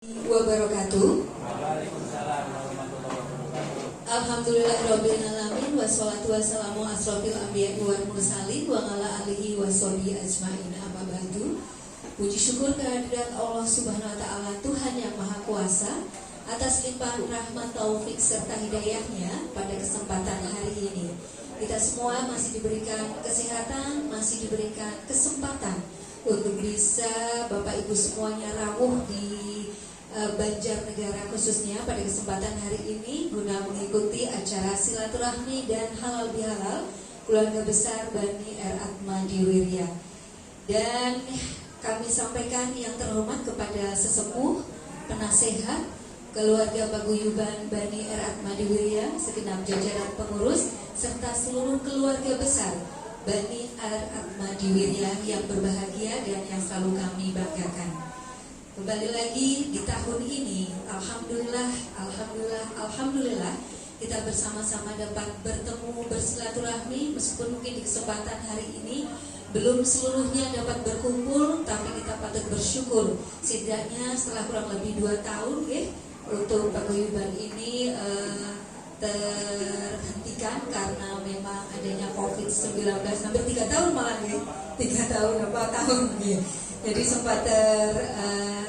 Wabarakatuh. Alhamdulillahirabbil alamin wassalatu wassalamu asrofil anbiya'i wal mursalin wa ala alihi washabihi ajmain. Amma ba'du. Puji syukur kehadirat Allah Subhanahu wa taala, Tuhan yang Maha Kuasa, atas limpahan rahmat, taufik serta hidayahnya pada kesempatan hari ini. Kita semua masih diberikan kesehatan, masih diberikan kesempatan untuk bisa Bapak Ibu semuanya rawuh di Banjarnegara khususnya pada kesempatan hari ini guna mengikuti acara silaturahmi dan halal bihalal keluarga besar Bani R. Atmadi Wirya. Dan kami sampaikan yang terhormat kepada sesepuh, penasehat, keluarga paguyuban Bani R. Atmadi Wirya, segenap jajaran pengurus serta seluruh keluarga besar Bani R. Atmadi Wirya yang berbahagia dan yang selalu kami banggakan. Kembali lagi di tahun ini, Alhamdulillah kita bersama-sama dapat bertemu, bersilaturahmi. Meskipun mungkin di kesempatan hari ini belum seluruhnya dapat berkumpul, tapi kita patut bersyukur setidaknya setelah kurang lebih 2 tahun untuk paguyuban ini terhentikan karena memang adanya COVID-19. Hampir 3 tahun malah 3 tahun apa tahun Jadi sempat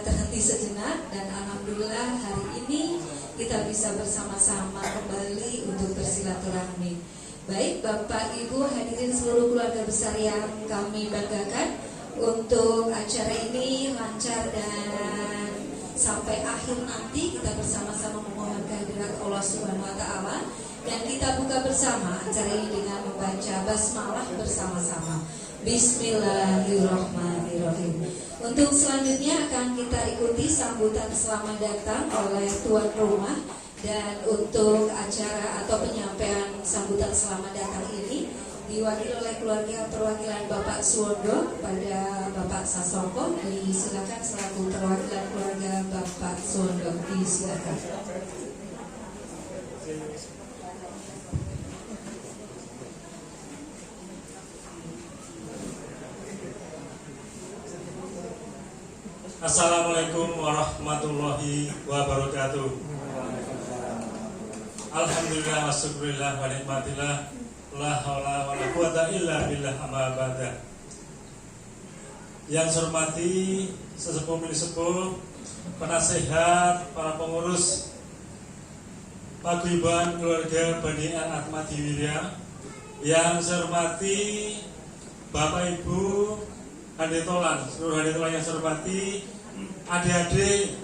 terhenti sejenak, dan alhamdulillah hari ini kita bisa bersama-sama kembali untuk bersilaturahmi. Baik Bapak Ibu hadirin seluruh keluarga besar yang kami banggakan, untuk acara ini lancar dan sampai akhir nanti kita bersama-sama memohon kehadirat Allah Subhanahu wa taala, dan kita buka bersama acara ini dengan membaca basmalah bersama-sama. Bismillahirrahmanirrahim. Untuk selanjutnya akan kita ikuti sambutan selamat datang oleh tuan rumah, dan untuk acara atau penyampaian sambutan selamat datang ini diwakili oleh keluarga perwakilan Bapak Suwondo pada Bapak Sasongko. Disilakan selaku perwakilan keluarga Bapak Suwondo, disilakan. Assalamualaikum warahmatullahi wabarakatuh. Alhamdulillah wa syukurillah wa nikmatillah, la haula wa la quwata illa billah, amma ba'da. Yang saya hormati sesepuh sepuh, penasehat, para pengurus paguyuban keluarga Bani R. Atmadi Wirya. Yang saya hormati Bapak Ibu handetolan, seluruh handetolan yang saya hormati, adik-adik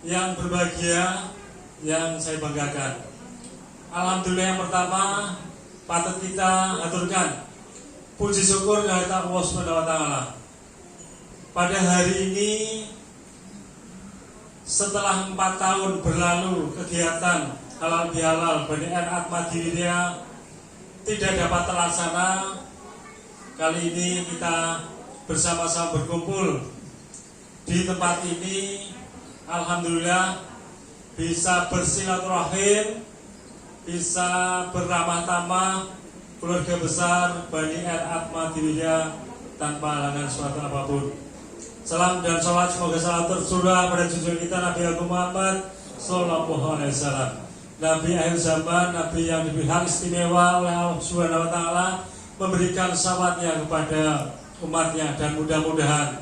yang berbahagia yang saya banggakan. Alhamdulillah, yang pertama patut kita aturkan puji syukur kepada Allah Subhanahu wa taala. Pada hari ini setelah 4 tahun berlalu kegiatan halal bihalal Bani R. Atmadi Wirya tidak dapat terlaksana. Kali ini kita bersama-sama berkumpul di tempat ini. Alhamdulillah bisa bersilaturahim, bisa beramah tamah keluarga besar Bani R. Atmadi Wirya tanpa halangan suatu apapun. Salam dan salat semoga salat tercurah pada junjungan kita Nabi Agung Muhammad Sallallahu Alaihi Wasallam, Nabi akhir zaman, Nabi yang dipilih istimewa oleh Allah Subhanahu wa taala, memberikan syafaatnya kepada umatnya, dan mudah-mudahan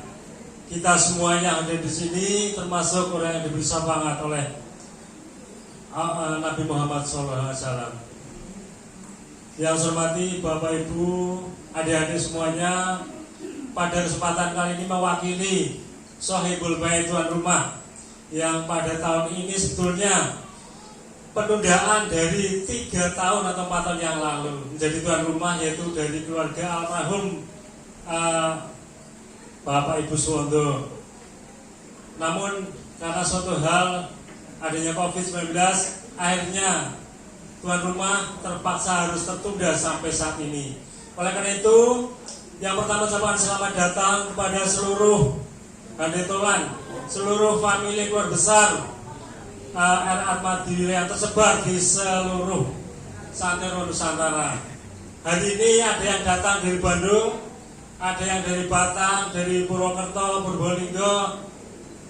kita semuanya yang ada di sini termasuk orang yang diberi syafaat oleh Nabi Muhammad SAW. Yang saya hormati Bapak Ibu, adik-adik semuanya, pada kesempatan kali ini mewakili Sohibul Bait tuan rumah yang pada tahun ini sebetulnya penundaan dari 3 tahun atau 4 tahun yang lalu menjadi tuan rumah, yaitu dari keluarga almarhum Bapak Ibu Suwondo. Namun karena suatu hal adanya COVID-19, akhirnya tuan rumah terpaksa harus tertunda sampai saat ini. Oleh karena itu, yang pertama ucapan selamat datang kepada seluruh handetolan, seluruh famili keluarga besar R. Atmadi Wirya yang tersebar di seluruh santero Nusantara. Hari ini ada yang datang dari Bandung, ada yang dari Batang, dari Purwokerto, Purbolinggo,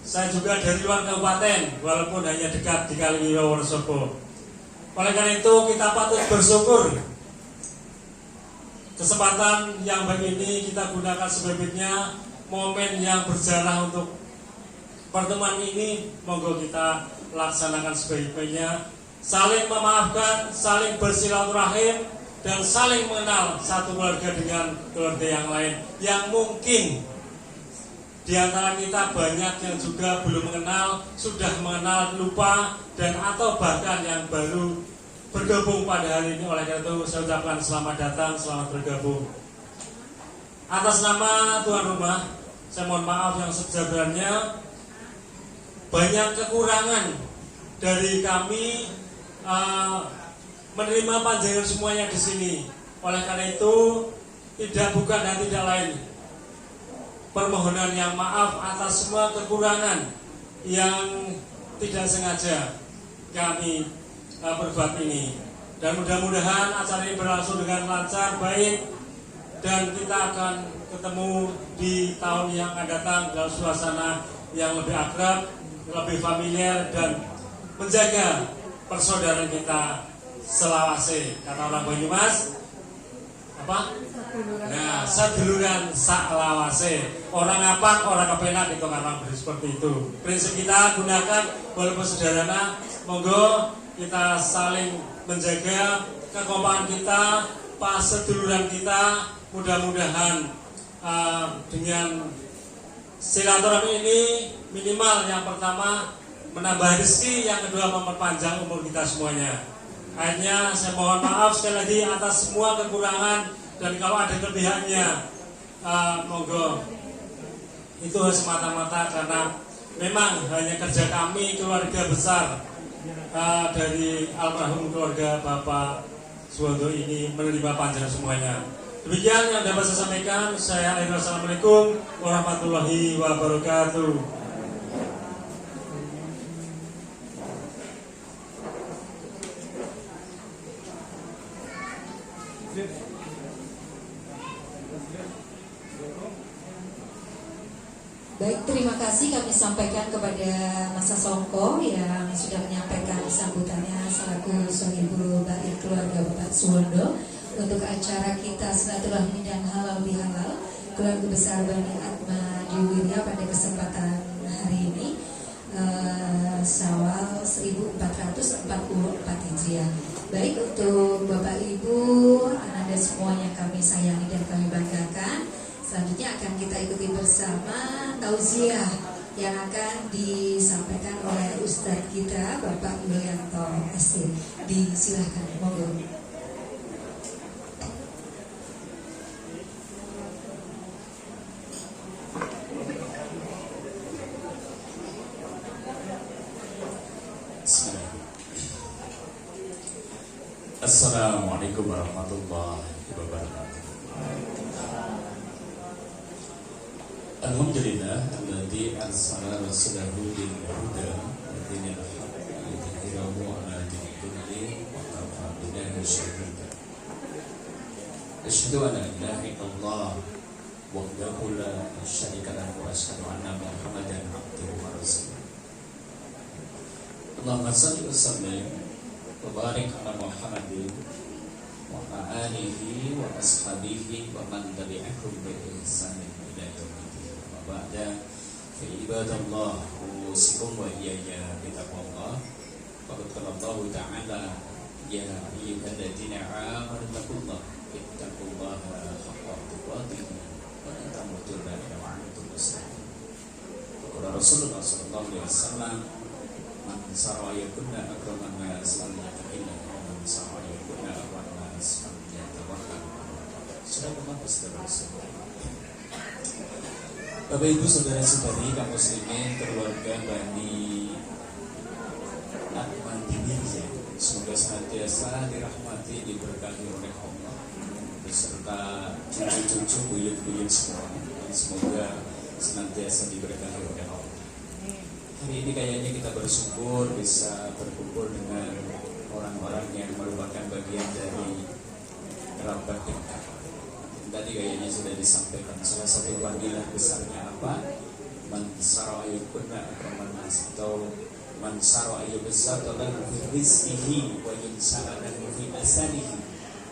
saya juga dari luar kabupaten, walaupun hanya dekat di Kaliwiro Wonosobo. Oleh karena itu kita patut bersyukur kesempatan yang baik ini kita gunakan sebaiknya, momen yang berjarah untuk pertemuan ini monggo kita laksanakan sebaik-baiknya, saling memaafkan, saling bersilaturahim, dan saling mengenal satu keluarga dengan keluarga yang lain yang mungkin di antara kita banyak yang juga belum mengenal, sudah mengenal, lupa, dan atau bahkan yang baru bergabung pada hari ini. Oleh karena itu saya ucapkan selamat datang, selamat bergabung. Atas nama tuan rumah, saya mohon maaf yang sebesar-besarnya. Banyak kekurangan dari kami menerima panjangan semuanya di sini. Oleh karena itu bukan dan tidak lain permohonan yang maaf atas semua kekurangan yang tidak sengaja kami berbuat ini. Dan mudah-mudahan acara ini berlangsung dengan lancar, baik, dan kita akan ketemu di tahun yang akan datang dalam suasana yang lebih akrab, lebih familiar, dan menjaga persaudaraan kita selawase. Kata orang Banyumas apa? Nah, seduluran saklawase. Orang apa? Orang kepenak itu memang seperti itu. Prinsip kita gunakan walaupun sederhana, monggo kita saling menjaga kekompakan kita, seduluran kita. Mudah-mudahan dengan silaturahmi ini minimal yang pertama menambah rezeki, yang kedua memperpanjang umur kita semuanya. Akhirnya saya mohon maaf sekali lagi atas semua kekurangan, dan kalau ada kelebihannya monggo itu semata-mata karena memang hanya kerja kami keluarga besar dari almarhum keluarga Bapak Suwondo ini menerima panjangan semuanya. Demikian yang dapat saya sampaikan. Saya akhiri. Assalamualaikum warahmatullahi wabarakatuh. Baik, terima kasih kami sampaikan kepada Mas Songko yang sudah menyampaikan sambutannya selaku sohibul baik keluarga Bapak Suwondo untuk acara kita silaturahmi dan halal bihalal keluarga besar Bani Atma Diwirya pada kesempatan hari ini Syawal 1444 Hijriah. Baik, untuk Bapak Ibu, Anda semua yang kami sayangi dan kami banggakan, selanjutnya akan kita ikuti bersama tausiah yang akan disampaikan oleh Ustadz kita Bapak Yulianto SC. Disilahkan, monggo. Assalamualaikum warahmatullahi wabarakatuh. Alhamdulillah alladzi arsala rasulahu bil huda wa dinil haqq liyudhhirahu 'ala dini kulli wa kafa billahi shahida. Asyhadu an la ilaha illallah wahdahu la syarika lahu wa asyhadu anna Muhammadan 'abduhu wa rasuluh. Allahumma shalli wa sallim wa barik ala Muhammadin wa ala alihi wa ashabihi wa man tabi'ahum bi ihsanin ila yaumil wa ba'da. Fa ibadallah usikum wa iyaya bi taqwallah. Faqad qala Allah ta'ala ya ayyuhalladzina amanu taqullaha ittaqullaha haqqa tuqatih wa la tamutunna illa wa antum muslimun. Qala Rasulullah sallallahu alaihi wasallam man sarayakunna akraman nas man yataqilla wa man sarayakunna akraman nas man yatawakkal. Sudah berapa Rasul? Bapak Ibu saudara-saudari kaum muslimin keluarga Bani Atma Diwirya, semoga senantiasa dirahmati, diberkahi oleh Allah beserta cucu-cucu, buyut-buyut semua, dan semoga senantiasa diberkahi oleh Allah. Hari ini kayaknya kita bersyukur bisa berkumpul dengan orang-orang yang merupakan bagian dari kerabat dekat. Tadi kayaknya sudah disampaikan salah satu panggilan besarnya apa? man sara ayyukunna akraman nas atau man sara ayyubsata lahu fi rizqihi wa yunsara lahu fi asalihi.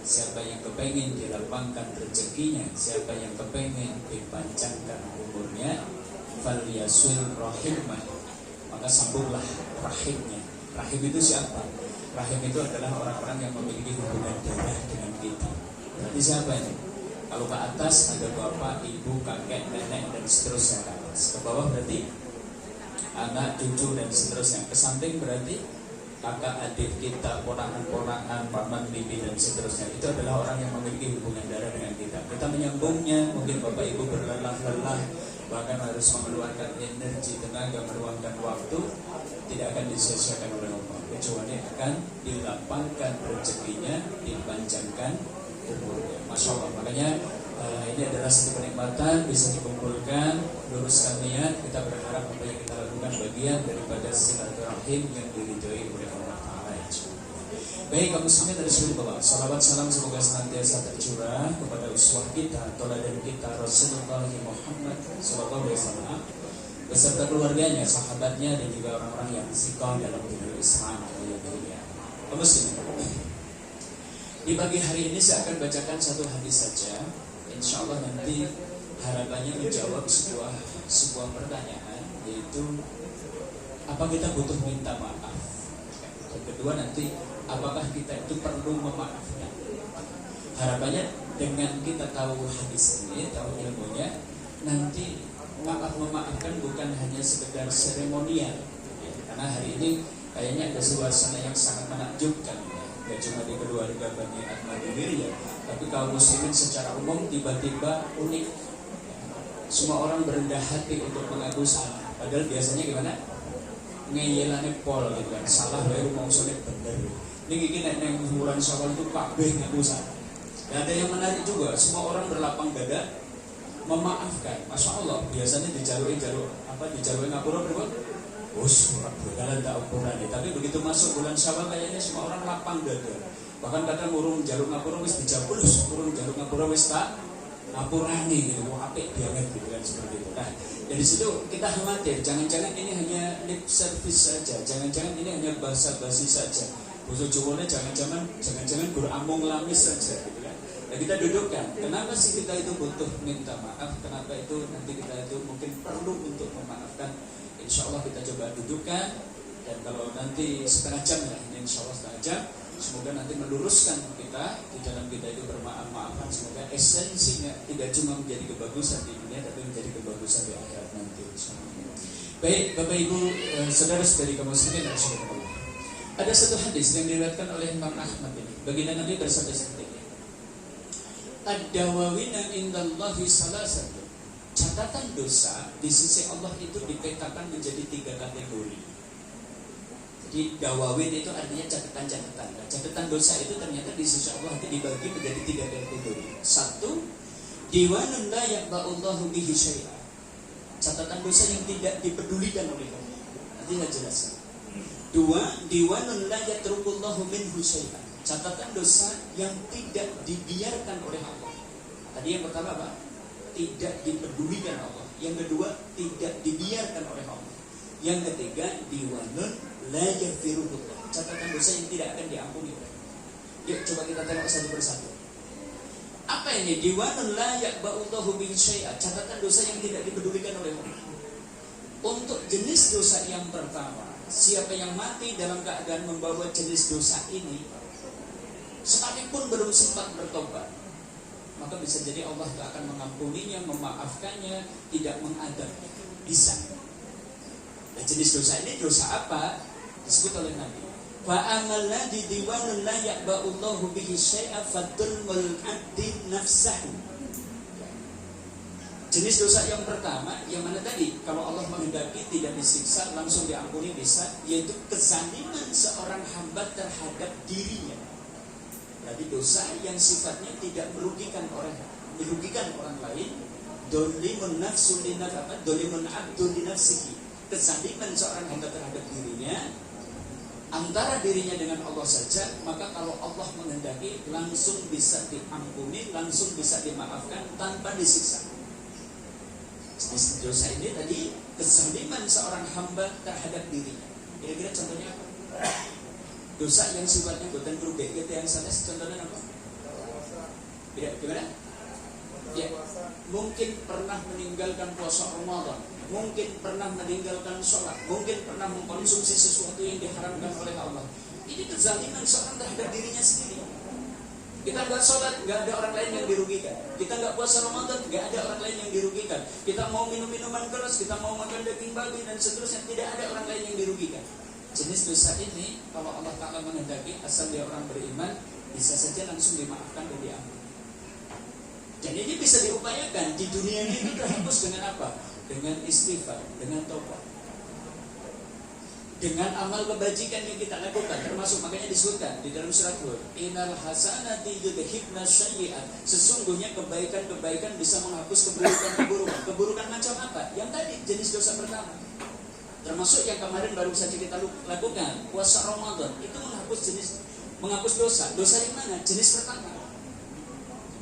Siapa yang kepengen dilapangkan rezekinya, siapa yang kepengen dipanjangkan umurnya, falyasul rahimah, maka sambunglah rahimnya. Rahim itu siapa? Rahim itu adalah orang-orang yang memiliki hubungan darah dengan kita. Berarti siapa ini? Kalau ke atas ada bapak, ibu, kakek, nenek, dan seterusnya ke atas. Ke bawah berarti anak, cucu, dan seterusnya. Ke samping berarti kakak, adik kita, ponakan-ponakan, paman, bibi, dan seterusnya. Itu adalah orang yang memiliki hubungan darah dengan kita. Kita menyambungnya, mungkin bapak ibu berlelah-lelah, bahkan harus mengeluarkan energi, tenaga, meluangkan waktu, tidak akan disia-siakan oleh Allah, kecuali akan dilapangkan rezekinya, dipanjangkan umurnya. Masya Allah. Makanya ini adalah satu kenikmatan bisa dikumpulkan, luruskan niat. Kita berharap apa yang kita lakukan bagian daripada silaturahim yang diridhoi oleh Allah Ta'ala. Baik, kaum muslimin dari seluruh bawah, salawat salam semoga senantiasa tercurah kepada uswah kita, teladan kita, Rasulullah Muhammad sallallahu alaihi wasallam, beserta keluarganya, sahabatnya, dan juga orang-orang yang istiqomah dalam dunia Islam. Kaum muslimin, di pagi hari ini saya akan bacakan satu hadis saja. Insya Allah nanti harapannya menjawab sebuah pertanyaan, yaitu apa kita butuh minta maaf. Yang kedua nanti, apakah kita itu perlu memaafkan. Harapannya dengan kita tahu hadis ini, tahu ilmunya, nanti memaafkan bukan hanya sekedar seremonial. Karena hari ini kayaknya ada suasana yang sangat menakjubkan. Gak cuma di keluarga Bani Ahmadiyah ya, tapi kaum muslimin secara umum tiba-tiba unik. Semua orang berendah hati untuk mengaku salah. Padahal biasanya gimana? Ngeyelane pol gitu kan. Salah baru mau sulit bener. Ini gini neng bulan Syawal itu kabeh ngaku salah. Dan ada yang menarik juga, semua orang berlapang dada memaafkan. Masya Allah, biasanya dijaluin ngapura berbuat bos, berjalan tak ukuran. Tapi begitu masuk bulan Syawal kayaknya semua orang lapang dada. Bahkan kadang urung jaluk ngapura wis dijabulus, urung jaluk ngapura wis tak ngapurani gitu. Wah, apik banget gitu kan, seperti itu. Nah, dari situ kita khawatir, jangan-jangan ini hanya lip service saja, jangan-jangan ini hanya basa-basi saja. Basa Jawanya jangan-jangan beramung lamis saja gitu kan. Nah, kita dudukkan, kenapa sih kita itu butuh minta maaf, kenapa itu nanti kita itu mungkin perlu untuk memaafkan. Insya Allah kita coba dudukkan, dan kalau nanti setengah jam ya, insya Allah setengah jam, semoga nanti meluruskan kita di dalam kita itu bermaaf-maafan. Semoga esensinya tidak cuma menjadi kebagusan di dunia, tapi menjadi kebagusan di akhirat nanti. Baik, Bapak Ibu, saudara-saudari kaum muslimin dan saudara, ada satu hadis yang diriwayatkan oleh Imam Ahmad ini. Baginda Nabi bersabda seperti ini: Ad-dawawina indallahi salasatun. Catatan dosa di sisi Allah itu dipetakan menjadi 3 kategori. Jadi dawawin itu artinya catatan-catatan. Nah, catatan dosa itu ternyata di sisi Allah itu dibagi menjadi 3 kategori. 1, diwanun la yaqba'ullahu bihi syai'a. Catatan dosa yang tidak dipedulikan oleh Allah. Nanti saya jelaskan. 2, diwanun la yatrukullahu minhu syai'a. Catatan dosa yang tidak dibiarkan oleh Allah. Tadi yang pertama apa? Tidak dipedulikan Allah. Yang kedua, tidak dibiarkan oleh Allah. Yang ketiga, diwanun la yaghfirullah. Catatan dosa yang tidak akan diampuni. Yuk coba kita tengok satu persatu. Apa ini? Diwanun la yaqba'ullahu bihi syai'a. Catatan dosa yang tidak dipedulikan oleh Allah. Untuk jenis dosa yang pertama, siapa yang mati dalam keadaan membawa jenis dosa ini, sekalipun belum sempat bertobat, maka bisa jadi Allah tak akan mengampuninya, memaafkannya, tidak mengadabnya. Bisa. Nah, jenis dosa ini dosa apa? Disebut oleh Nabi. Wa amal ladzi diwanun la yaqba'ullahu bihi syai'a fadulmul 'abdi nafsahu. Jenis dosa yang pertama, yang mana tadi? Kalau Allah menghendaki tidak disiksa, langsung diampuni bisa, yaitu kezaliman seorang hamba terhadap dirinya. Berarti dosa yang sifatnya tidak merugikan orang lain. Dolimun nafsu linafsi, dolimun abdu linafsihi. Kezaliman seorang hamba terhadap dirinya, antara dirinya dengan Allah saja. Maka kalau Allah menghendaki, langsung bisa diampuni, langsung bisa dimaafkan tanpa disiksa. Jenis dosa ini tadi kezaliman seorang hamba terhadap dirinya. Kira-kira contohnya apa? Dosa yang sifatnya bukan berubah, gitu yang salah. Contohnya apa? Ya, gimana? Ya, mungkin pernah meninggalkan puasa Ramadan, mungkin pernah meninggalkan sholat, mungkin pernah mengkonsumsi sesuatu yang diharamkan oleh Allah. Ini kezaliman seorang terhadap dirinya sendiri. Kita nggak sholat, nggak ada orang lain yang dirugikan. Kita nggak puasa Ramadan, nggak ada orang lain yang dirugikan. Kita mau minum minuman keras, kita mau makan daging babi dan seterusnya, tidak ada orang lain yang dirugikan. Jenis dosa ini, kalau Allah Ta'ala menghendaki, asal dia orang beriman, bisa saja langsung dimaafkan dan diampuni. Dan ini bisa diupayakan di dunia ini itu terhapus dengan apa? Dengan istighfar, dengan taubat, dengan amal kebajikan yang kita lakukan, termasuk makanya disebutkan di dalam surat Hud, innal hasanati yudhibna sayyi'at. Sesungguhnya kebaikan-kebaikan bisa menghapus keburukan-keburukan. Keburukan macam apa? Yang tadi jenis dosa pertama. Termasuk yang kemarin baru saja kita lakukan, puasa Ramadan, itu menghapus dosa. Dosa yang mana? Jenis pertama.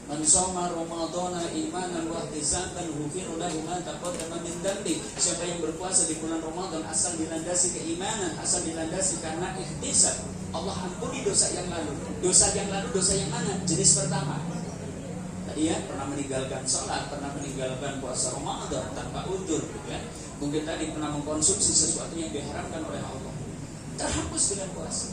Man shoma Ramadhana imanan wa ihtisaban ghufira lahu ma taqaddama min dhanbi. Siapa yang berpuasa di bulan Ramadan asal dilandasi keimanan, asal dilandasi karena ihtisab, Allah ampuni dosa yang lalu. Dosa yang lalu, dosa yang mana? Jenis pertama. Tadi ya, pernah meninggalkan sholat, pernah meninggalkan puasa Ramadan tanpa udzur, ya. Mungkin tadi pernah mengkonsumsi sesuatu yang diharamkan oleh Allah. Terhapus dengan puasa,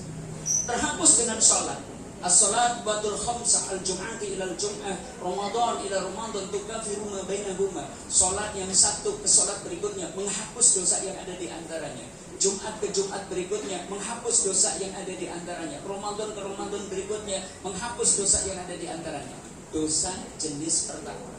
terhapus dengan sholat. As-salat batul khamsah al-jum'ati ila al-jum'ah, Ramadan ila Ramadan tukafiru ma bainahuma. Salat yang satu ke salat berikutnya menghapus dosa yang ada di antaranya. Jumat ke Jumat berikutnya menghapus dosa yang ada di antaranya. Ramadan ke Ramadan berikutnya menghapus dosa yang ada di antaranya. Dosa jenis pertama.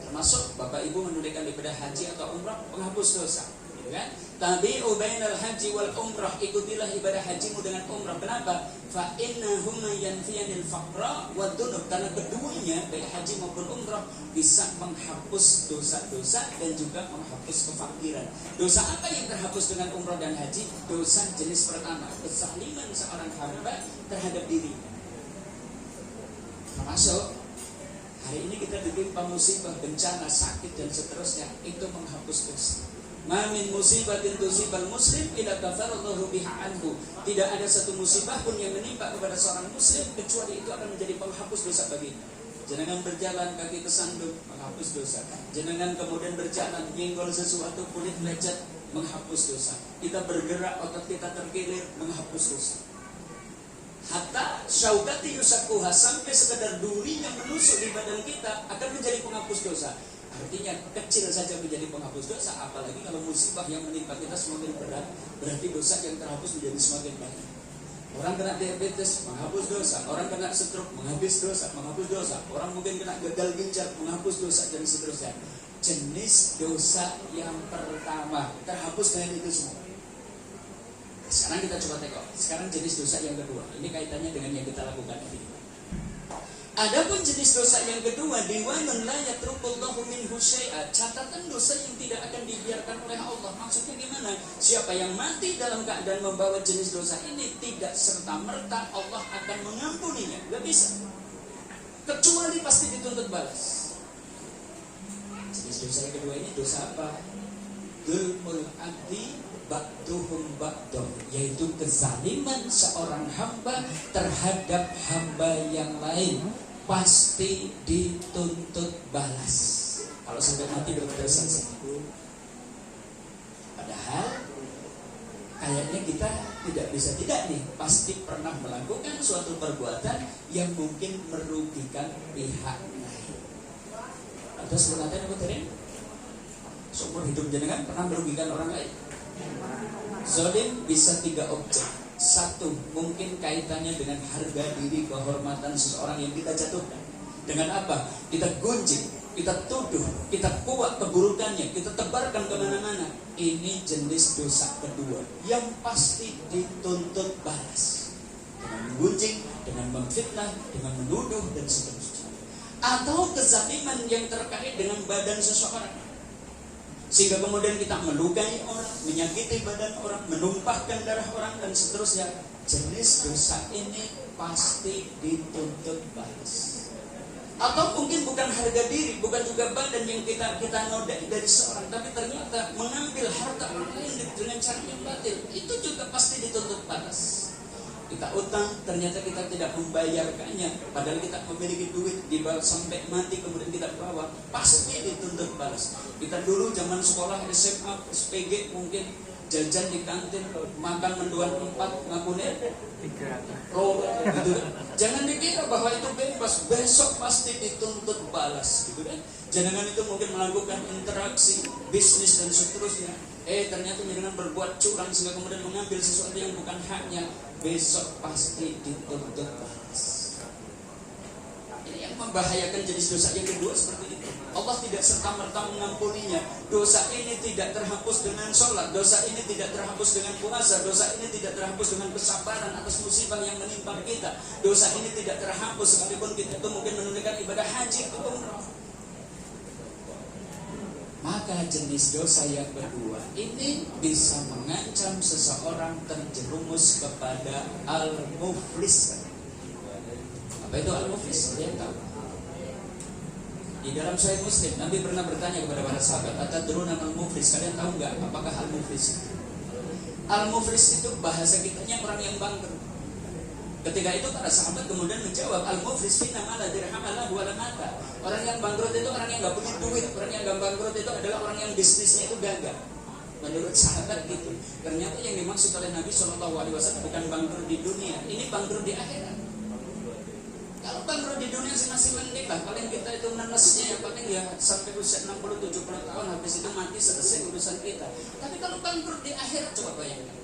Termasuk Bapak Ibu menunaikan ibadah haji atau umrah, menghapus dosa. Kan? Tabi'u bainal haji wal umrah, ikutilah ibadah hajimu dengan umrah. Kenapa? Fa innahuma yanfiyanil faqra wa dzunub. Karena keduanya baik haji maupun umrah bisa menghapus dosa-dosa dan juga menghapus kefakiran. Dosa apa yang terhapus dengan umrah dan haji? Dosa jenis pertama, kezaliman seorang hamba terhadap dirinya. Termasuk hari ini kita ditimpa musibah, bencana, sakit dan seterusnya, itu menghapus dosa. Ma min musibatin tusibal muslim illa kafarallahu biha anhu. Tidak ada satu musibah pun yang menimpa kepada seorang muslim kecuali itu akan menjadi penghapus dosa baginya. Jenengan berjalan kaki kesandung, menghapus dosa. Jenengan kemudian berjalan nyenggol sesuatu, kulit lecet, menghapus dosa. Kita bergerak, otot kita terkilir, menghapus dosa. Hatta syaukati yusakuha, sampai sekedar duri yang menusuk di badan kita akan menjadi penghapus dosa. Artinya kecil saja menjadi penghapus dosa, apalagi kalau musibah yang menimpa kita semakin berat, berarti dosa yang terhapus menjadi semakin banyak. Orang kena diabetes, menghapus dosa. Orang kena stroke, menghapus dosa. Orang mungkin kena gagal ginjal, menghapus dosa dan seterusnya. Jenis dosa yang pertama terhapus dengan itu semua. Sekarang kita coba tengok. Sekarang jenis dosa yang kedua. Ini kaitannya dengan yang kita lakukan ini. Adapun jenis dosa yang kedua, diwanun la yatrukullahu minhu syai'a, catatan dosa yang tidak akan dibiarkan oleh Allah. Maksudnya gimana? Siapa yang mati dalam keadaan membawa jenis dosa ini, tidak serta-merta Allah akan mengampuninya. Gak bisa. Kecuali pasti dituntut balas. Jenis dosa yang kedua ini dosa apa? Dzulmul abdi ba'duhum ba'duh, yaitu kezaliman seorang hamba terhadap hamba yang lain, pasti dituntut balas. Kalau sampai mati berdosa satu. Padahal kayaknya kita tidak bisa tidak nih, pasti pernah melakukan suatu perbuatan yang mungkin merugikan pihak lain. Atau sebenarnya betul, seumur hidup jenengan pernah merugikan orang lain. Zalim bisa 3 objek. 1, mungkin kaitannya dengan harga diri, kehormatan seseorang yang kita jatuhkan. Dengan apa? Kita gunjing, kita tuduh, kita kuat keburukannya, kita tebarkan kemana-mana. Ini jenis dosa kedua yang pasti dituntut balas. Dengan menggunjing, dengan memfitnah, dengan menuduh dan seterusnya. Atau kezaliman yang terkait dengan badan seseorang, sehingga kemudian kita melukai orang, menyakiti badan orang, menumpahkan darah orang dan seterusnya. Jenis dosa ini pasti dituntut balas. Atau mungkin bukan harga diri, bukan juga badan yang kita nodai dari seorang, tapi ternyata mengambil harta orang lain dengan cara yang batil, itu juga pasti dituntut balas. Kita utang, ternyata kita tidak membayarkannya, padahal kita memiliki duit, dibawa sampai mati kemudian kita bawa, pasti dituntut balas. Kita dulu zaman sekolah SMA, SPG mungkin jajan di kantin, makan mendoan 4 ngakunya gitu kan. Jangan dikira bahwa itu bebas, besok pasti dituntut balas gitu kan. Jangan itu mungkin melakukan interaksi bisnis dan seterusnya, ternyata dengan berbuat curang sehingga kemudian mengambil sesuatu yang bukan haknya, besok pasti dituntut balas. Ini yang membahayakan jenis dosa yang kedua seperti itu. Allah tidak serta-merta mengampuninya. Dosa ini tidak terhapus dengan sholat, dosa ini tidak terhapus dengan puasa, dosa ini tidak terhapus dengan kesabaran atas musibah yang menimpa kita. Dosa ini tidak terhapus sekalipun kita itu mungkin menunaikan ibadah haji atau umrah. Maka jenis dosa yang kedua ini bisa mengancam seseorang terjerumus kepada al-muflis. Apa itu al-muflis? Kalian tahu? Di dalam Sahih Muslim, Nabi pernah bertanya kepada para sahabat, "Atadruna al-muflis?" Kalian tahu nggak apakah al-muflis? Al-muflis itu bahasa kitanya orang yang bangkrut. Ketika itu para sahabat kemudian menjawab, "Al-muflis fina ma la dirham lahu wa la mata." Orang yang bangkrut itu orang yang nggak punya duit. Orang yang nggak bangkrut itu adalah orang yang bisnisnya itu gagal. Menurut sahabat gitu. Ternyata yang dimaksud oleh Nabi SAW bukan bangkrut di dunia, ini bangkrut di akhirat. Kalau bangkrut di dunia masih mending lah, paling kita itu menesnya ya paling ya sampai usia 60-70 tahun, habis itu mati selesai urusan kita. Tapi kalau bangkrut di akhirat, coba bayangkan.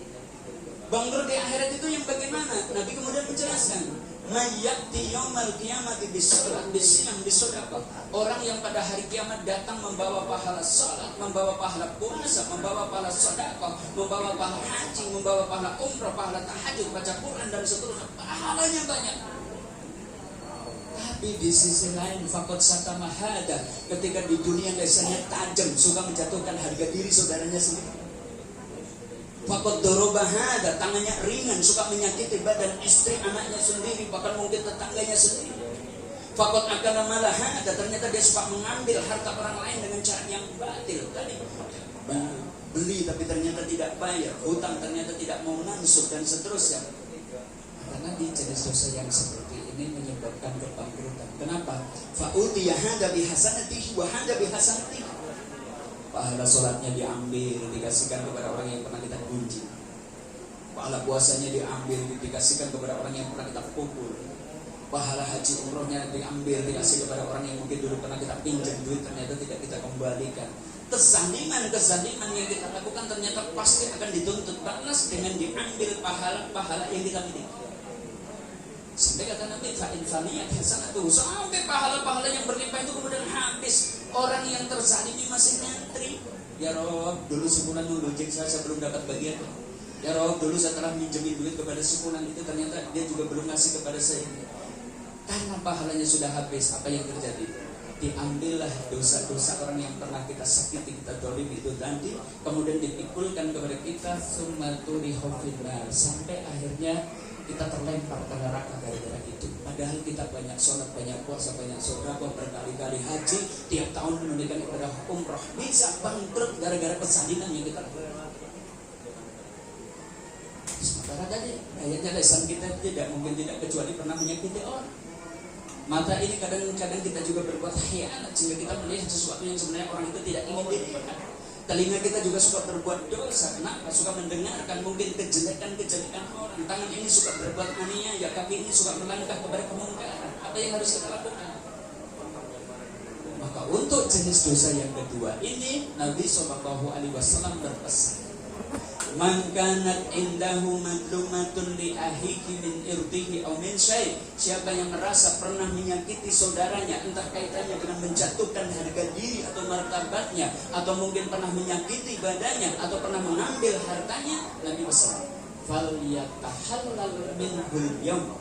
Bangkrut di akhirat itu yang bagaimana? Nabi kemudian menjelaskan, "Mayyati yaumal qiyamati bis-shalah bis-siyam bis-shadaqah." Orang yang pada hari kiamat datang membawa pahala salat, membawa pahala puasa, membawa pahala sedekah, membawa pahala haji, membawa pahala umrah, pahala tahajud, baca Quran dan seterusnya. Pahalanya banyak. Tapi di sisi lain fakot satama hada, ketika di dunia lesannya tajam, suka menjatuhkan harga diri saudaranya sendiri. Fakot doroba hada, tangannya ringan, suka menyakiti badan istri, anaknya sendiri, bahkan mungkin tetangganya sendiri. Fakot akala malah hada, ternyata dia suka mengambil harta orang lain dengan cara yang batil. Tadi beli tapi ternyata tidak bayar, hutang ternyata tidak mau langsung dan seterusnya. Karena di jenis dosa yang seperti ini menyebabkan kebangkrutan. Kenapa? Fa'utiya hada bihasanatihi wa hada bihasanatihi. Pahala sholatnya diambil, dikasihkan kepada orang yang pernah kita kunci. Pahala puasanya diambil, dikasihkan kepada orang yang pernah kita pukul. Pahala haji umrohnya diambil, dikasih kepada orang yang mungkin dulu pernah kita pinjam duit, ternyata tidak kita kembalikan. Kezaliman yang kita lakukan ternyata pasti akan dituntut balas dengan diambil pahala-pahala yang kita miliki. Sampai kata Nabi, "Fa'in faniyat hasanatuhu." Sampai pahala-pahala yang berlimpah itu kemudian habis. Orang yang terzalimi masih nyantri. "Ya Rob, dulu sebulan mengojek saya belum dapat bagian. Ya Rob, dulu saya telah minjemin duit kepada sebulan itu, ternyata dia juga belum ngasih kepada saya." Karena pahalanya sudah habis, apa yang terjadi? Diambillah dosa-dosa orang yang pernah kita sakiti, kita dolim itu tadi, kemudian dipikulkan kepada kita, summaturihu finnar, sampai akhirnya kita terlempar ke neraka gara-gara itu. Padahal kita banyak sholat, banyak puasa, banyak sedekah, berkali-kali haji, tiap tahun menunaikan ibadah umrah, bisa bangkrut gara-gara kesalinan yang kita lakukan. Sementara tadi ayatnya lesan kita tidak mungkin tidak kecuali pernah menyakiti orang. Mata ini kadang-kadang kita juga berbuat khianat sehingga kita melihat sesuatu yang sebenarnya orang itu tidak ingin dilihat. Telinga kita juga suka berbuat dosa. Kenapa? Suka mendengarkan mungkin kejelekan-kejelekan orang. Tangan ini suka berbuat aniaya, kaki ini suka melangkah kepada kemungkaran. Apa yang harus kita lakukan? Maka untuk jenis dosa yang kedua ini Nabi SAW berpesan, "Man kanat indahu madlumatun li ahihi min irdihi aw min syai." Siapa yang merasa pernah menyakiti saudaranya, entah kaitannya dengan menjatuhkan harga diri atau martabatnya, atau mungkin pernah menyakiti badannya, atau pernah mengambil hartanya, Nabi pesan, "Falyatahallal minhul yawm."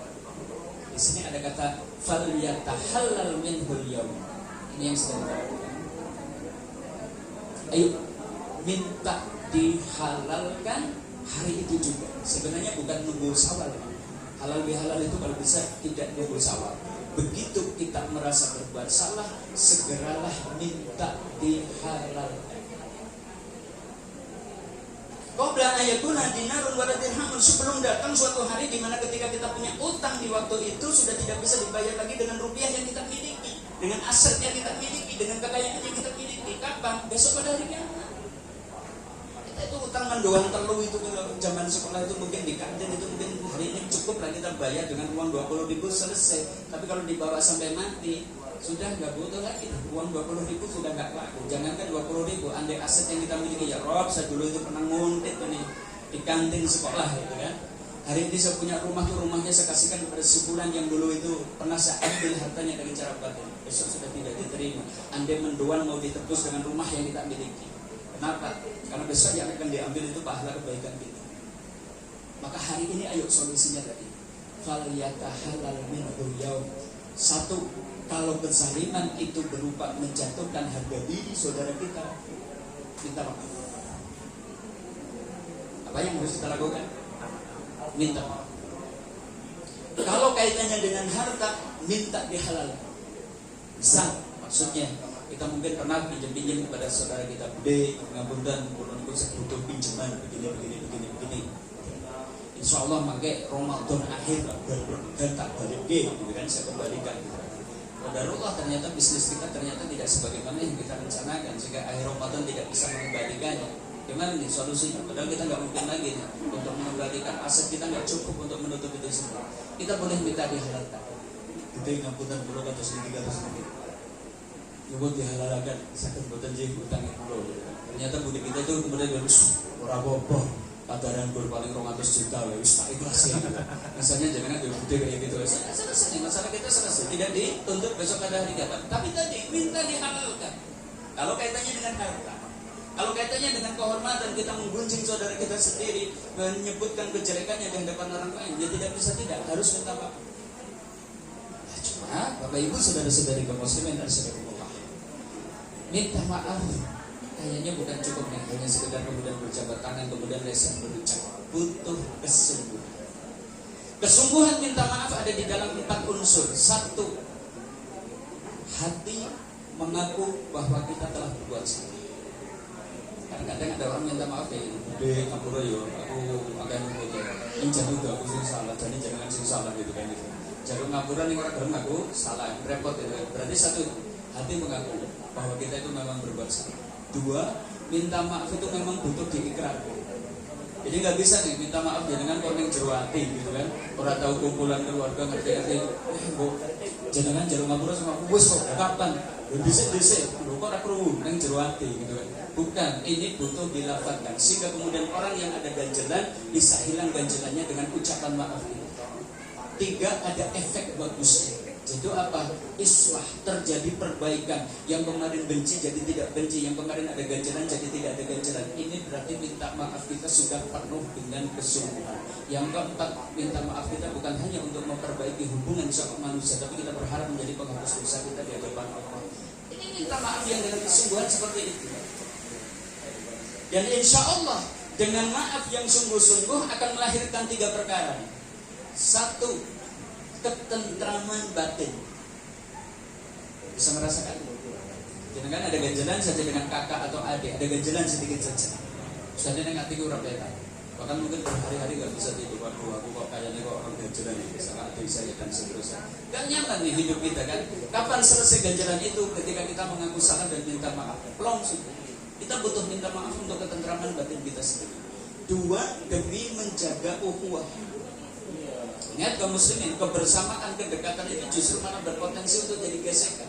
Di sini ada kata falyatahallal minhul yawm. Ini yang sedang kita lakukan. Ayo minta dihalalkan hari itu juga. Sebenarnya bukan nunggu sawal. Halal bihalal itu kalau bisa tidak nunggu sawal. begitu kita merasa berbuat salah, segeralah minta dihalalkan. Qabla ayakuna dinarun wa dirhamun, sebelum datang suatu hari di mana ketika kita punya utang di waktu itu sudah tidak bisa dibayar lagi dengan rupiah yang kita miliki, dengan aset yang kita miliki, dengan kekayaan yang kita miliki. Kapan? Besok pada hari kiamat. Kita itu utang mendoan telu itu kalau zaman sekolah itu mungkin di kantin itu mungkin hari ini cukup lah kita bayar dengan uang 20.000 selesai. Tapi kalau dibawa sampai mati sudah nggak butuh lagi, uang 20.000 sudah nggak laku. Jangankan 20.000, andai aset yang kita miliki, ya Rob, saya dulu itu pernah nguntit nih di kantin sekolah gitu kan. Hari ini saya punya rumah tuh, rumahnya saya kasihkan kepada sebulan yang dulu itu pernah saya ambil hartanya dengan cara batin. Besok sudah tidak diterima. Andai mendoan mau ditebus dengan rumah yang kita miliki. Kenapa? Karena besok yang akan diambil itu pahala kebaikan kita. Maka hari ini ayo solusinya tadi. Falyatahalal minhu yaum. Satu, kalau kezaliman itu berupa menjatuhkan harga diri saudara kita, minta maaf. Apa yang harus kita lakukan? Minta maaf. Kalau kaitannya dengan harta, minta dihalalkan. Misal, maksudnya kita mungkin pernah pinjam kepada saudara kita, B, ngapunten, kulon saya butuh pinjaman begini. Insya Allah pakai Ramadan akhir berpegang tak balik gitu kan, saya kembalikan. Qadarullah ternyata bisnis kita ternyata tidak sebagaimana yang kita rencanakan, sehingga akhir Ramadan tidak bisa mengembalikannya. Gimana nih solusinya? Padahal kita nggak mungkin lagi nih untuk mengembalikan aset kita, nggak cukup untuk menutup itu semua. Kita boleh minta dihalalkan. Kita ngapunten pulau kados niki. Nyebut dihalalkan, sakit boten jadi utang pulau. Ternyata budi kita itu kemudian harus ora apa-apa. Padaran paling 200 juta, wis tak ikhlas ya. Misalnya jangan ada budi kayak gitu. Selesai, masalah kita selesai. Tidak dituntut besok ada hari kiamat. Tapi tadi minta dihalalkan. Kalau kaitannya dengan harta, kalau kaitannya dengan kehormatan, kita menggunjing saudara kita sendiri, menyebutkan kejelekannya di hadapan orang lain, ya tidak bisa tidak, harus minta maaf. Cuma Bapak Ibu saudara-saudari kaum muslimin rahimakumullah, minta maaf kayaknya bukan cukup nih, hanya sekedar kemudian berjabat tangan kemudian lesan berucap. Butuh kesungguhan. Kesungguhan minta maaf ada di dalam 4 unsur. 1, hati mengaku bahwa kita telah berbuat salah. Kadang-kadang ada orang minta maaf kayak gini, "Dek, ngapura yo, aku akan ngomong ini juga aku sing salah, jadi jangan sing salah gitu kan gitu." Jadi ngapura nih orang gelem aku salah, repot itu. Berarti 1, hati mengaku bahwa kita itu memang berbuat salah. 2, minta maaf itu memang butuh diikrarkan. Jadi nggak bisa nih minta maaf dengan korning jero ati gitu kan. Orang tahu kumpulan keluarga ngerti-ngerti, bu, jangan jero ngapura sama aku wis kok kapan? Bisik-bisik, lu kok ora krungu nang jero ati gitu kan. Bukan, ini butuh dilafalkan sehingga kemudian orang yang ada ganjelan bisa hilang ganjelannya dengan ucapan maaf ini. 3, ada efek bagusnya. Itu apa? Islah, terjadi perbaikan. Yang kemarin benci jadi tidak benci, yang kemarin ada ganjalan jadi tidak ada ganjalan. Ini berarti minta maaf kita sudah penuh dengan kesungguhan. Yang keempat, minta maaf kita bukan hanya untuk memperbaiki hubungan sama manusia, tapi kita berharap menjadi penghapus dosa kita di hadapan Allah. Ini minta maaf yang dengan kesungguhan seperti itu. Dan insya Allah dengan maaf yang sungguh-sungguh akan melahirkan 3 perkara. 1, ketentraman batin. Bisa merasakan? Jangan kan ada ganjalan saja dengan kakak atau adik, ada ganjalan sedikit saja. Misalnya dengan hatiku orang beta. Bahkan mungkin berhari-hari gak bisa tidur. Waduh, aku kok kayaknya kok orang ganjalan ini sama adik saya dan seterusnya. Gak nyaman nih hidup kita kan. Kapan selesai ganjalan itu? Ketika kita mengaku salah dan minta maaf. Plong sudah. Kita butuh minta maaf untuk ketentraman batin kita sendiri. 2, demi menjaga ukhuwah. Ingat kaum muslimin, kebersamaan, kedekatan itu justru malah berpotensi untuk jadi gesekan.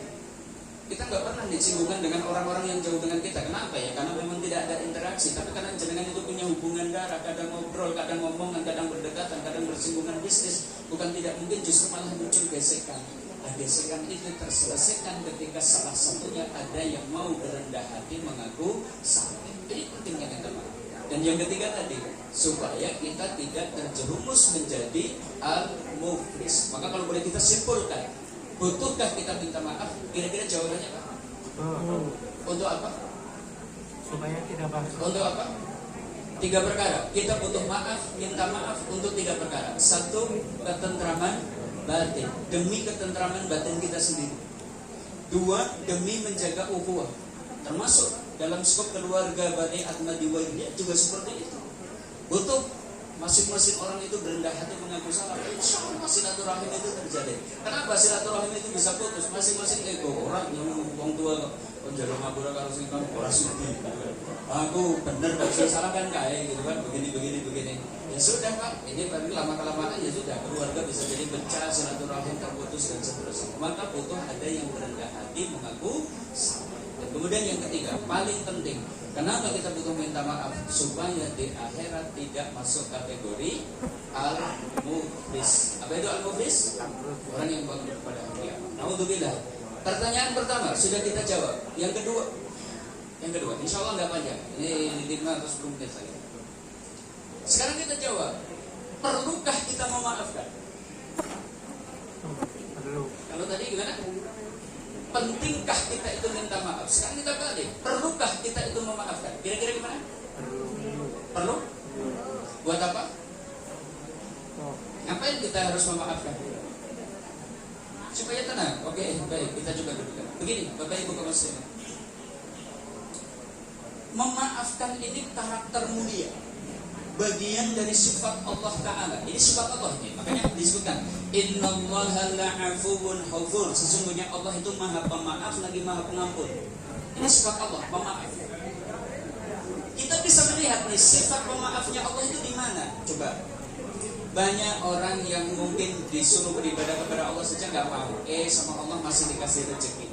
Kita nggak pernah disinggungan dengan orang-orang yang jauh dengan kita. Kenapa ya? Karena memang tidak ada interaksi. Tapi karena jenengan itu punya hubungan darah, kadang ngobrol, kadang ngomongan, kadang berdekatan, kadang bersinggungan bisnis. Bukan tidak mungkin justru malah muncul gesekan. Nah, gesekan itu terselesaikan ketika salah satunya ada yang mau berendah hati mengaku salah. Ini pentingnya kita maaf. Dan yang ketiga tadi, supaya kita tidak terjerumus menjadi al-muflis. Maka kalau boleh kita simpulkan, butuhkah kita minta maaf? Kira-kira jawabannya apa? Untuk apa? Supaya tidak bangkrut. Untuk apa? 3 perkara. Kita butuh maaf, minta maaf untuk 3 perkara. 1, ketentraman batin, demi ketentraman batin kita sendiri. Dua, demi menjaga ukhuwah, termasuk dalam skop keluarga Bani Ahmadi Wahyudiyah juga seperti itu. Butuh masing-masing orang itu berendah hati mengaku salah. Insya Allah silaturahim itu terjadi. Kenapa silaturahim itu bisa putus? Masing-masing ego orang yang orang tua penjaga ngapura kalau sing kan ora sudi. Aku bener dan saya salah kan kayak gitu kan begini. Ya sudah Pak, ini baru lama-kelamaan ya sudah keluarga bisa jadi pecah, silaturahim terputus dan seterusnya. Maka butuh ada yang berendah hati mengaku salah. Dan kemudian yang ketiga, paling penting, kenapa kita butuh minta maaf? Supaya di akhirat tidak masuk kategori al-muflis. Apa itu al-muflis? Orang yang bangga kepada Allah. Naudzubillah. Pertanyaan pertama sudah kita jawab. Yang kedua, insya Allah nggak panjang. Ini 5 atau 10 menit saja. Sekarang kita jawab, perlukah kita memaafkan? Kalau tadi gimana? Pentingkah kita itu minta maaf? Sekarang kita balik, perlukah kita itu memaafkan? Kira-kira gimana? Perlu? Buat apa? Ngapain kita harus memaafkan? Supaya tenang. Oke, baik, kita juga duduk. Begini, Bapak Ibu kaum muslimin. Memaafkan ini karakter mulia, bagian dari sifat Allah Ta'ala. Ini sifat Allah ini, makanya disebutkan Innallaha la'afuwun ghafur. Sesungguhnya Allah itu maha pemaaf lagi maha pengampun. Ini sifat Allah, pemaaf. Kita bisa melihat nih sifat pemaafnya Allah itu di mana? Coba. Banyak orang yang mungkin disuruh beribadah kepada Allah saja nggak mau. Sama Allah masih dikasih rezeki,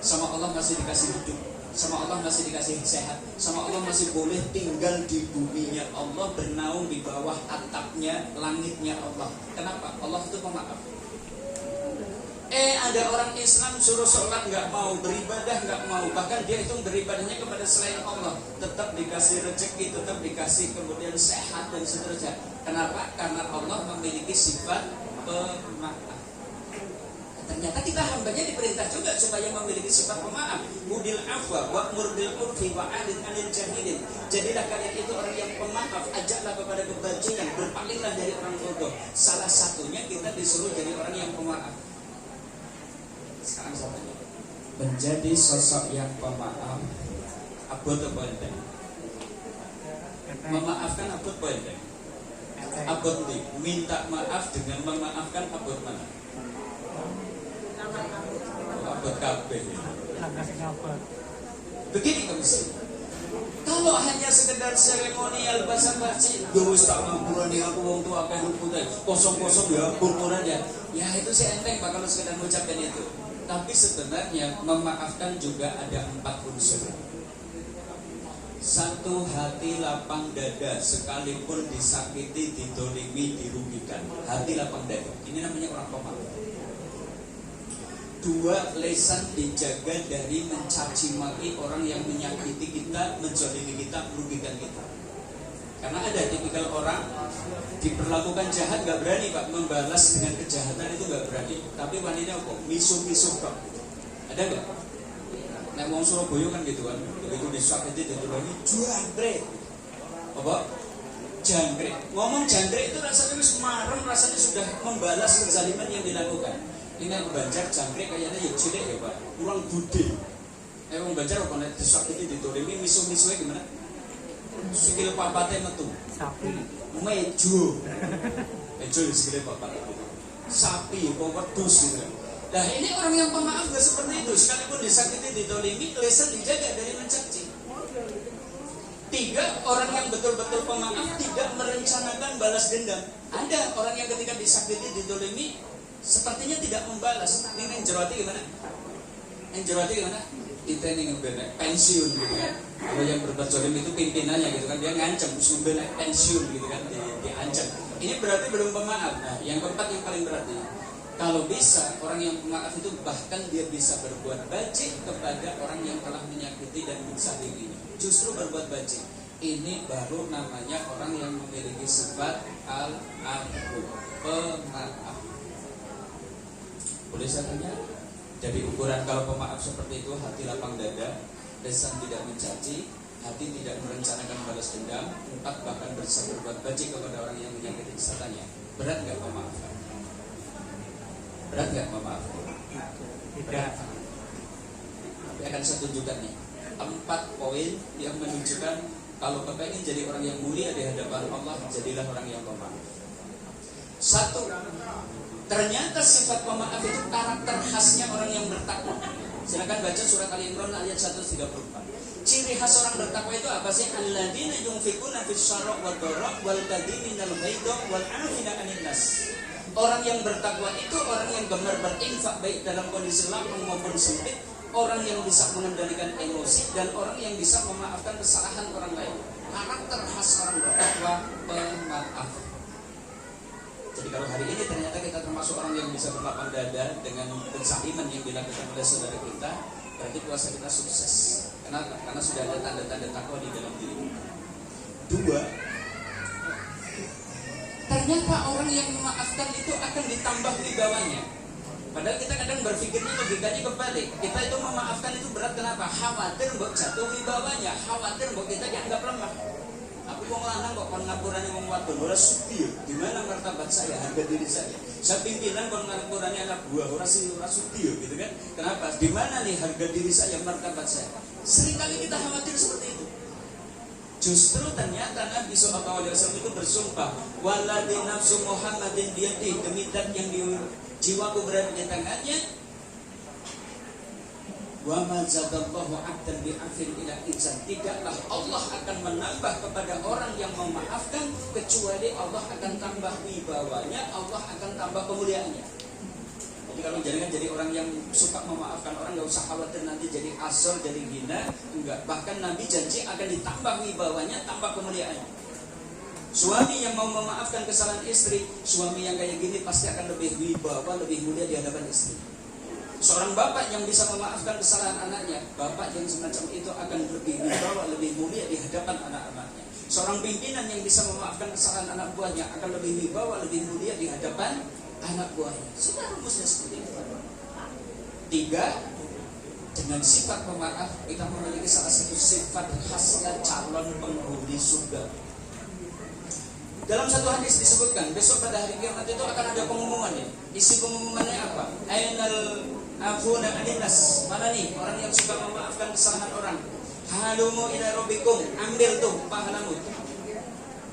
sama Allah masih dikasih hidup, sama Allah masih dikasih sehat, sama Allah masih boleh tinggal di buminya Allah, bernaung di bawah atapnya, langitnya Allah. Kenapa? Allah itu pemaaf. Ada orang Islam suruh sholat nggak mau, beribadah nggak mau, bahkan dia itu beribadahnya kepada selain Allah, tetap dikasih rezeki, tetap dikasih kemudian sehat dan seterusnya. Kenapa? Karena Allah memiliki sifat pemaaf. Ternyata kita hambanya diperintah juga supaya memiliki sifat pemaaf. Mudil afwa wa'mur bil urfi wa'adid 'anil jahilin. Jadilah kalian itu orang yang pemaaf, ajaklah kepada kebajikan, berpalinglah dari orang bodoh. Salah satunya kita disuruh jadi orang yang pemaaf. Sekarang saya tanya, menjadi sosok yang pemaaf abot apa enteng? Memaafkan abot apa enteng? Abot nih, minta maaf dengan memaafkan abot mana? Abot kabeh. Begini komisi. Kalau hanya sekedar seremonial basa-basi, wis tak ngampurani aku wong tua akeh putih, kosong-kosong ya purpuran ya. Ya itu sih enteng Pak kalau sekedar mengucapkan itu. Tapi sebenarnya memaafkan juga ada 4 unsur. 1, hati lapang dada sekalipun disakiti, didolimi, dirugikan. Hati lapang dada. Ini namanya orang pemaaf. 2, lisan dijaga dari mencaci maki orang yang menyakiti kita, menzalimi kita, merugikan kita. Karena ada tipikal orang diperlakukan jahat gak berani Pak, membalas dengan kejahatan itu gak berani. Tapi wanita kok misuh-misuh Pak. Ada gak? Nek wong Surabaya kan gitu kan, begitu disakiti ditolongi jangkrik. Apa? Jangkrik. Ngomong jangkrik itu rasanya wis marem, rasanya sudah membalas kezaliman yang dilakukan. Ini Banjar jangkrik kayaknya ya cilik ya Pak, kurang budi. Wong Banjar kok nek disakiti ditolongi misuh-misuhnya gimana? Sikil papate metu. Sapi. Mejo sikil papate. Sapi kok wedhus gitu. Nah ini orang yang pemaaf gak seperti itu. Sekalipun disakiti, ditolimi, lisan dijaga dari mencaci. 3, orang yang betul-betul pemaaf tidak merencanakan balas dendam. Ada orang yang ketika disakiti, ditolimi, sepertinya tidak membalas. Ini yang jeroti gimana? Yang jeroti gimana? Kita ini ngebenek pensiun gitu kan. Kalau yang berbuat zalim itu pimpinannya gitu kan, dia ngancam terus ngebenek pensiun gitu kan, diancam. Ini berarti belum pemaaf. Nah, yang keempat yang paling berarti, kalau bisa orang yang pemaaf itu bahkan dia bisa berbuat bajik kepada orang yang telah menyakiti dan menzalimi. Justru berbuat bajik. Ini baru namanya orang yang memiliki sifat al-afu, pemaaf. Boleh saya tanya? Jadi ukuran kalau pemaaf seperti itu, hati lapang dada, lisan tidak mencaci, hati tidak merencanakan balas dendam, 4 bahkan bisa berbuat bajik kepada orang yang menyakiti. Saya tanya, berat nggak pemaafan? Berat nggak memaafkan? Tidak. Tapi akan saya tunjukkan nih 4 poin yang menunjukkan kalau kepengen jadi orang yang mulia di hadapan Allah, jadilah orang yang pemaaf. 1. Ternyata sifat pemaaf itu karakter khasnya orang yang bertakwa. Silakan baca surat Al-Imran ayat 134. Ciri khas orang bertakwa itu apa sih? Alladzina yunfiquna fis-sarra wad-dharra wal kadhiminal ghaidha wal 'afina 'anil nas. Orang yang bertakwa itu orang yang gemar berinfak baik dalam kondisi lapang maupun sempit, orang yang bisa mengendalikan emosi, dan orang yang bisa memaafkan kesalahan orang lain. Karakter khas orang bertakwa, pemaaf. Jadi kalau hari ini ternyata kita termasuk orang yang bisa berlapang dada dengan pensakiman yang dilakukan oleh saudara kita, berarti puasa kita sukses. Kenapa? Karena sudah ada tanda-tanda takwa di dalam diri. 2. Ternyata orang yang memaafkan itu akan ditambah wibawanya. Padahal kita kadang berpikirnya logikanya kebalik. Kita itu memaafkan itu berat, kenapa? Khawatir mbok jatuh wibawanya, khawatir mbok kita dianggap lemah. Aku wong lanang kok kon ngapurane wong wadon ora suci. Gimana martabat saya, harga diri saya? Saya pimpinan kon ngapurane anak buah ora suci gitu kan? Kenapa? Di mana nih harga diri saya, martabat saya? Seringkali kita khawatir seperti itu. Justru ternyata Nabi SAW itu bersumpah, waladhi nafsu Muhammadin biyadih, demi zat yang di jiwaku berada di tangannya, wa ma zadallahu 'abdan bi'afin ila ihsan. Tidaklah Allah akan menambah kepada orang yang memaafkan kecuali Allah akan tambah wibawanya, Allah akan tambah kemuliaannya. Jadi kalau jangan jadi orang yang suka memaafkan orang, nggak usah khawatir nanti jadi asor, jadi hina, enggak. Bahkan Nabi janji akan ditambah wibawanya, tambah kemuliaannya. Suami yang mau memaafkan kesalahan istri, suami yang kayak gini pasti akan lebih wibawa, lebih mulia di hadapan istri. Seorang bapak yang bisa memaafkan kesalahan anaknya, bapak yang semacam itu akan lebih wibawa, lebih mulia di hadapan anak-anaknya. Seorang pimpinan yang bisa memaafkan kesalahan anak buahnya akan lebih wibawa, lebih mulia di hadapan anak buahnya. Sudah rumusnya seperti itu. 3. Dengan sifat pemaaf kita memiliki salah satu sifat khasnya calon penghuni surga. Dalam satu hadis disebutkan besok pada hari kiamat itu akan ada pengumuman ya. Isi pengumumannya apa? Ainal afuna aninas. Mana nih orang yang suka memaafkan kesalahan orang? Halumu ila rabbikum, ambil tuh pahalamu.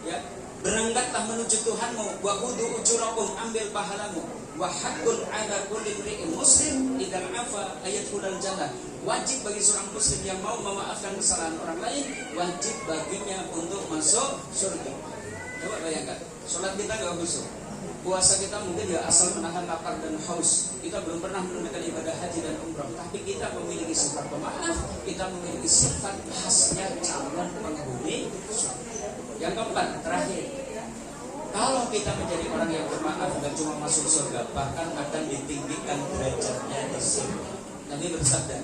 Ya, berangkatlah menuju Tuhanmu, wa khudu ujurakum, ambil pahalamu. Wa haqqun 'ala kulli imri'in muslim idza 'afa ayadkhulul jannah. Wajib bagi seorang muslim yang mau memaafkan kesalahan orang lain, wajib baginya untuk masuk surga. Coba bayangkan, sholat kita gak khusyuk, puasa kita mungkin ya asal menahan lapar dan haus. Kita belum pernah menunaikan ibadah haji dan umrah, tapi kita memiliki sifat pemaaf, kita memiliki sifat khasnya calon penghuni surga. Yang keempat, terakhir, kalau kita menjadi orang yang bermaaf, bukan cuma masuk surga, bahkan akan ditinggikan derajatnya di surga. Nabi bersabda,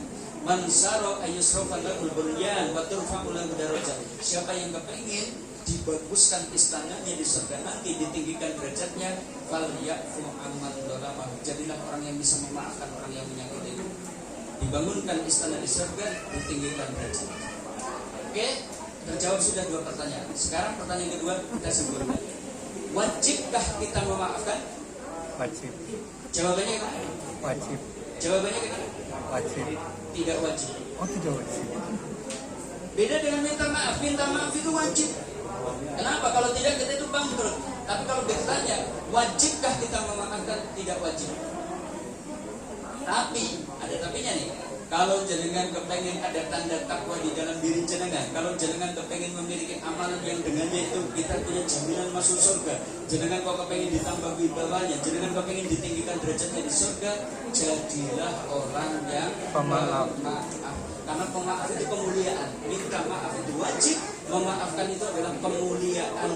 man saro ayyusrafa lahul bunyan wa turfa'u lahu darajat. Siapa yang kepengin dibaguskan istananya di surga nanti, ditinggikan derajatnya, fal ya'fu amman dzalama. Jadilah orang yang bisa memaafkan orang yang menyakiti. Dibangunkan istana di surga, ditinggikan derajat. Oke, terjawab sudah 2 pertanyaan. Sekarang pertanyaan kedua kita simpulkan. Wajibkah kita memaafkan? Wajib. Jawabannya kan? Wajib. Jawabannya kan? Wajib. Tidak wajib. Oh, tidak wajib. Beda dengan minta maaf. Minta maaf itu wajib. Kenapa? Kalau tidak kita itu bangkrut. Tapi kalau bertanya, wajibkah kita memaafkan? Tidak wajib. Tapi ada tapinya nih. Kalau jenengan kepengen ada tanda takwa di dalam diri jenengan, kalau jenengan kepengen memiliki amalan yang dengannya itu kita punya jaminan masuk surga, jenengan kok kepengen ditambah wibawanya, jenengan kepengen ditinggikan derajatnya di surga, jadilah orang yang pemaaf. Karena pemaaf itu kemuliaan. Minta maaf itu wajib, memaafkan itu adalah kemuliaan.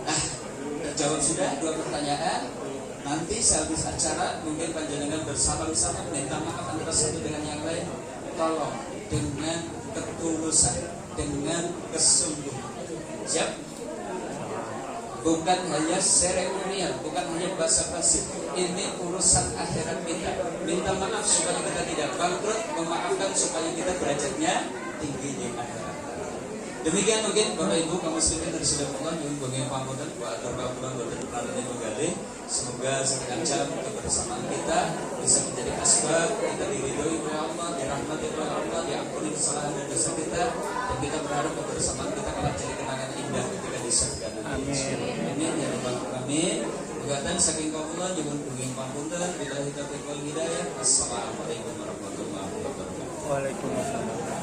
Nah, terjawab sudah 2 pertanyaan. Nanti sehabis acara mungkin panjenengan bersama-sama minta maaf antara satu dengan yang lain. Tolong dengan ketulusan, dengan kesungguhan. Siap? Bukan hanya seremonial, bukan hanya basa-basi. Ini urusan akhirat kita. Minta maaf supaya kita tidak bangkrut, memaafkan supaya kita derajatnya tinggi di akhirat. Demikian mungkin Bapak Ibu kaum muslimin dari sedang Allah yang bagian pamungkas buat berkabung berperan dan menggali. Semoga setengah jam kebersamaan kita bisa menjadi asbab kita diridhoi oleh Allah, dirahmati oleh Allah, diampuni kesalahan dan dosa kita, dan kita berharap kebersamaan kita akan jadi kenangan indah ketika di surga nanti. Amin ya rabbal alamin. Mugatan saking kaula nyuwun dugi pamunten billahi taufiq wal hidayah. Assalamualaikum warahmatullahi wabarakatuh. Waalaikumsalam.